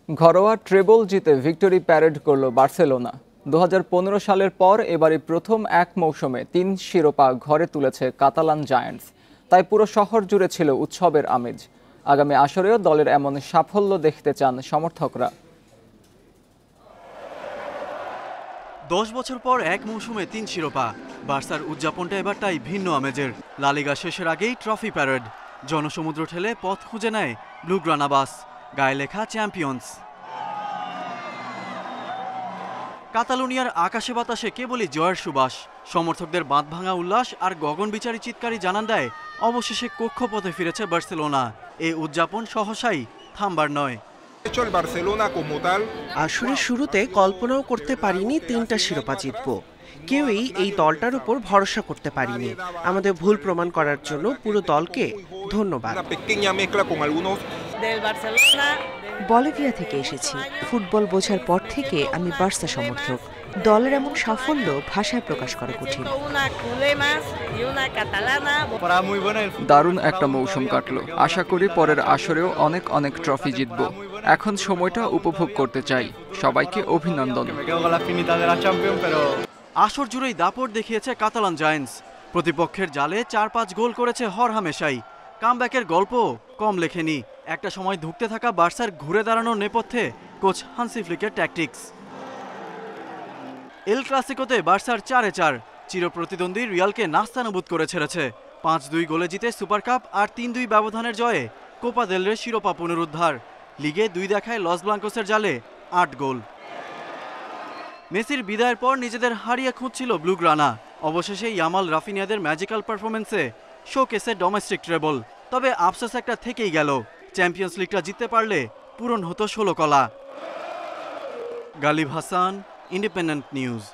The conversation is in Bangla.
ঘরোয়া ট্রেবল জিতে ভিক্টোরি প্যারেড করল বার্সেলোনা। 2015 সালের পর এবারই প্রথম এক মৌসুমে 3 শিরোপা ঘরে তুলেছে কাতালান জায়ান্টস। তাই পুরো শহর জুড়ে ছিল উৎসবের আমেজ। আগামী আসরেও দলের এমন সাফল্য দেখতে চান সমর্থকরা। 10 বছর পর এক মৌসুমে 3 শিরোপা। বার্সার উদযাপনটা এবার তাই ভিন্ন আমেজের। লা লিগা শেষের আগেই ট্রফি প্যারেড। জনসমুদ্র ঠেলে পথ খুঁজে নেয় ব্লুগ্রানা বাস, গায়ে লেখা চ্যাম্পিয়ন্স। কাতালুনিয়ার আকাশে বাতাসে কেবলই জয়ের সুবাস। সমর্থকদের বাঁধভাঙা উল্লাস আর গগনবিচারী চিৎকারই জানান দেয় অবশেষে কক্ষপথে ফিরেছে বার্সেলোনা। এই উদযাপন সহসাই থামবার নয়। আসরের শুরুতে কল্পনাও করতে পারিনি 3টা শিরোপা জিতব। কেউই এই দলটার উপর ভরসা করতে পারিনি। আমাদের ভুল প্রমাণ করার জন্য পুরো দলকে ধন্যবাদ। বলিভিয়া থেকে এসেছি। ফুটবল বোঝার পর থেকে আমি বার্সা সমর্থক। দলের এমন সাফল্য ভাষায় প্রকাশ করা কঠিন। দারুণ একটা মৌসুম কাটলো। আশা করি পরের আসরেও অনেক অনেক ট্রফি জিতব। এখন সময়টা উপভোগ করতে চাই। সবাইকে অভিনন্দন। আসর জুড়েই দাপট দেখিয়েছে কাতালান জায়ান্টস। প্রতিপক্ষের জালে 4-5 গোল করেছে হরহামেশাই। কামব্যাকের গল্প কম লেখেনি। একটা সময় ধুঁকতে থাকা বার্সার ঘুরে দাঁড়ানোর নেপথ্যে কোচ হান্সি ফ্লিকের ট্যাকটিক্স। এল ক্লাসিকোতে বার্সার 4-4 চিরপ্রতিদ্বন্দ্বী রিয়ালকে নাস্তানাবুদ করে ছেড়েছে। 5-2 গোলে জিতে সুপার কাপ আর 3-2 ব্যবধানের জয়ে কোপা দেল রে শিরোপা পুনরুদ্ধার। লিগে 2 দেখায় লস ব্লাঙ্কোসের জালে 8 গোল। মেসির বিদায়ের পর নিজেদের হারিয়ে খুঁজছিল ব্লুগ্রানা। অবশেষে ইয়ামাল রাফিনিয়াদের ম্যাজিক্যাল পারফরমেন্সে শোকেসে ডোমেস্টিক ট্রেবল। তবে আফসোস একটা থেকেই গেল, চ্যাম্পিয়ন্স লিগটা জিততে পারলে পূরণ হতো 16 কলা। Galib Hasan, independent news.